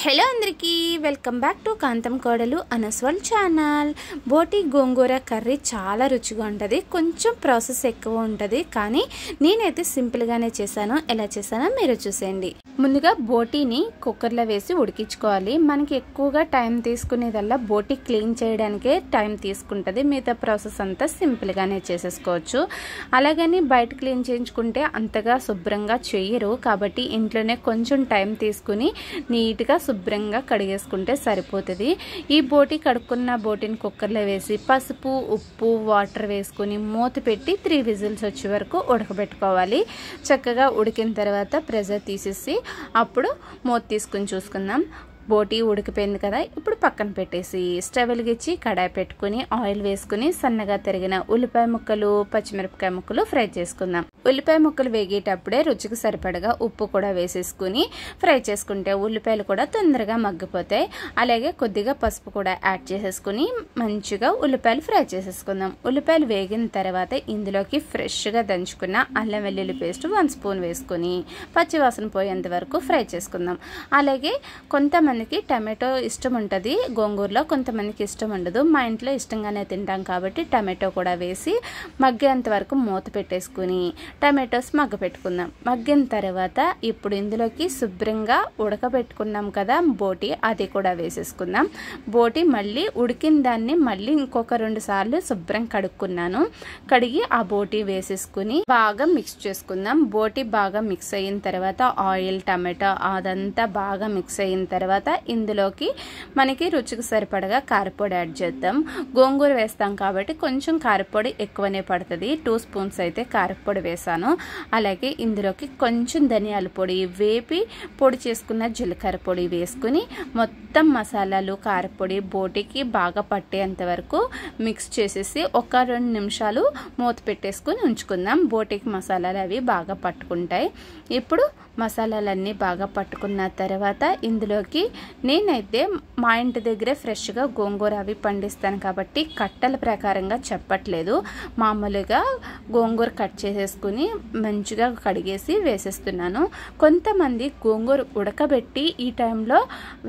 Hello అందరికీ welcome back to కాంతం కోడలు అనస్వల్ channel. బోటి గోంగూర కర్రీ చాలా రుచిగా ఉంటుంది. కొంచెం ప్రాసెస్ ఎక్కువ ఉంటుంది, కానీ నేనైతే సింపుల్గానే చేశాను. ఎలా చేశానో మీరు చూసేయండి. ముందుగా బోటీని కుక్కర్లో వేసి ఉడికించుకోవాలి. మనకి ఎక్కువగా టైం తీసుకునేదల్లా బోటీ క్లీన్ చేయడానికే టైం తీసుకుంటుంది. మిగతా ప్రాసెస్ అంతా సింపుల్గానే చేసేసుకోవచ్చు. అలాగని బయట క్లీన్ చేయించుకుంటే అంతగా శుభ్రంగా చేయరు, కాబట్టి ఇంట్లోనే కొంచెం టైం తీసుకుని నీట్గా శుభ్రంగా కడిగేసుకుంటే సరిపోతుంది. ఈ బోటి కడుక్కున్న బోటిని కుక్కర్లో వేసి పసుపు, ఉప్పు, వాటర్ వేసుకుని మూత పెట్టి 3 విజిల్స్ వచ్చే వరకు ఉడకబెట్టుకోవాలి. చక్కగా ఉడికిన తర్వాత ప్రెషర్ తీసేసి అప్పుడు మూత తీసుకుని చూసుకుందాం. బోటి ఉడికిపోయింది కదా, ఇప్పుడు పక్కన పెట్టేసి స్టవ్ వెలిగించి కడాయి పెట్టుకుని ఆయిల్ వేసుకుని సన్నగా తరిగిన ఉల్లిపాయ ముక్కలు, పచ్చిమిరపకాయ ముక్కలు ఫ్రై చేసుకుందాం. ఉల్లిపాయ ముక్కలు వేగేటప్పుడే రుచికి సరిపడగా ఉప్పు కూడా వేసేసుకుని ఫ్రై చేసుకుంటే ఉల్లిపాయలు కూడా తొందరగా మగ్గిపోతాయి. అలాగే కొద్దిగా పసుపు కూడా యాడ్ చేసేసుకుని మంచిగా ఉల్లిపాయలు ఫ్రై చేసేసుకుందాం. ఉల్లిపాయలు వేగిన తర్వాత ఇందులోకి ఫ్రెష్గా దంచుకున్న అల్లం వెల్లుల్లి పేస్ట్ 1 స్పూన్ వేసుకుని పచ్చివాసన పోయేంత వరకు ఫ్రై చేసుకుందాం. అలాగే కొంతమందికి టమాటో ఇష్టం ఉంటుంది గోంగూరలో, కొంతమందికి ఇష్టం ఉండదు. మా ఇంట్లో ఇష్టంగానే తింటాం కాబట్టి టమాటో కూడా వేసి మగ్గేంత వరకు మూత పెట్టేసుకుని టమాటోస్ మగ్గపెట్టుకుందాం. మగ్గిన తర్వాత ఇప్పుడు ఇందులోకి శుభ్రంగా ఉడకబెట్టుకున్నాం కదా బోటి, అది కూడా వేసేసుకుందాం. బోటి మళ్ళీ ఉడికిన దాన్ని మళ్ళీ ఇంకొక 2 సార్లు శుభ్రం కడుక్కున్నాను. కడిగి ఆ బోటి వేసేసుకుని బాగా మిక్స్ చేసుకుందాం. బోటి బాగా మిక్స్ అయిన తర్వాత ఆయిల్, టమాటో అదంతా బాగా మిక్స్ అయిన తర్వాత ఇందులోకి మనకి రుచికి సరిపడగా కారపొడి యాడ్ చేద్దాం. గోంగూర వేస్తాం కాబట్టి కొంచెం కారపొడి ఎక్కువనే పడుతుంది. 2 స్పూన్స్ అయితే కారపొడి వేసాను. అలాగే ఇందులోకి కొంచెం ధనియాల పొడి, వేపి పొడి చేసుకున్న జీలకర్ర పొడి వేసుకుని మొత్తం మసాలాలు, కారపొడి బోటికి బాగా పట్టేంత వరకు మిక్స్ చేసేసి ఒక 2 నిమిషాలు మూత పెట్టేసుకుని ఉంచుకుందాం. బోటికి మసాలాలు అవి బాగా పట్టుకుంటాయి. ఇప్పుడు మసాలాలన్నీ బాగా పట్టుకున్న తర్వాత ఇందులోకి నేనైతే మా ఇంటి దగ్గరే ఫ్రెష్గా గోంగూర అవి పండిస్తాను కాబట్టి కట్టల ప్రకారంగా చెప్పట్లేదు. మామూలుగా గోంగూర కట్ చేసేసుకుని మంచిగా కడిగేసి వేసేస్తున్నాను. కొంతమంది గోంగూర ఉడకబెట్టి ఈ టైంలో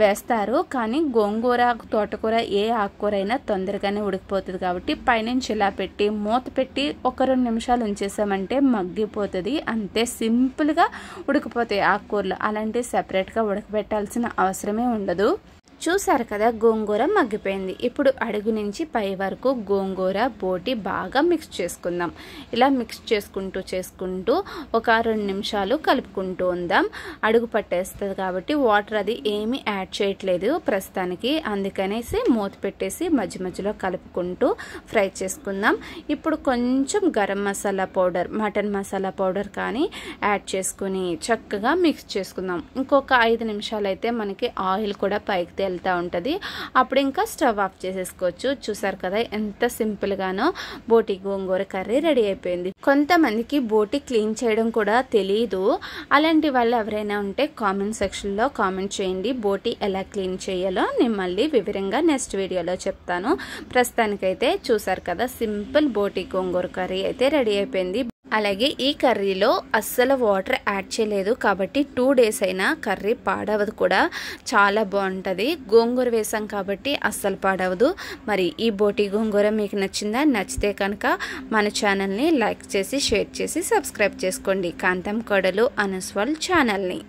వేస్తారు, కానీ గోంగూర, తోటకూర ఏ ఆకుకూర అయినా తొందరగానే ఉడికిపోతుంది కాబట్టి పైనుంచి ఇలా పెట్టి మూత పెట్టి ఒక 2 నిమిషాలు ఉంచేసామంటే మగ్గిపోతుంది. అంతే, సింపుల్గా ఉడికిపోతుంది ఆకుకూరలు. అలాంటి సెపరేట్గా ఉడకబెట్టాల్సిన అవసరమే ఉండదు. చూసారు కదా, గోంగూర మగ్గిపోయింది. ఇప్పుడు అడుగు నుంచి పై వరకు గోంగూర బోటి బాగా మిక్స్ చేసుకుందాం. ఇలా మిక్స్ చేసుకుంటూ ఒక 2 నిమిషాలు కలుపుకుంటూ ఉందాం. అడుగు పట్టేస్తుంది కాబట్టి వాటర్ అది ఏమీ యాడ్ చేయట్లేదు ప్రస్తుతానికి, అందుకనేసి మూత పెట్టేసి మధ్య మధ్యలో కలుపుకుంటూ ఫ్రై చేసుకుందాం. ఇప్పుడు కొంచెం garam masala powder, mutton masala powder కానీ యాడ్ చేసుకుని చక్కగా మిక్స్ చేసుకుందాం. ఇంకొక 5 నిమిషాలు అయితే మనకి ఆయిల్ కూడా పైకి వెళ్తూ ఉంటుంది. అప్పుడు ఇంకా స్టవ్ ఆఫ్ చేసేసుకోవచ్చు. చూసారు కదా ఎంత సింపుల్ గానో బోటి గోంగూర కర్రీ రెడీ అయిపోయింది. కొంతమందికి బోటి క్లీన్ చేయడం కూడా తెలియదు. అలాంటి వాళ్ళు ఎవరైనా ఉంటే కామెంట్ సెక్షన్లో కామెంట్ చేయండి. బోటి ఎలా క్లీన్ చేయాలో నేను మళ్ళీ వివరంగా నెక్స్ట్ వీడియోలో చెప్తాను. ప్రస్తుతానికైతే చూసారు కదా, సింపుల్ బోటి గోంగూర కర్రీ అయితే రెడీ అయిపోయింది. అలాగే ఈ కర్రీలో అస్సలు వాటర్ యాడ్ చేయలేదు కాబట్టి 2 డేస్ అయినా కర్రీ పాడవదు కూడా, చాలా బాగుంటుంది. గోంగూర వేసాం కాబట్టి అస్సలు పాడవదు. మరి ఈ బోటి గోంగూర మీకు నచ్చిందా? నచ్చితే కనుక మన ఛానల్ని లైక్ చేసి, షేర్ చేసి, సబ్స్క్రైబ్ చేసుకోండి. కాంతం కోడలు అనస్వల్ ఛానల్ని.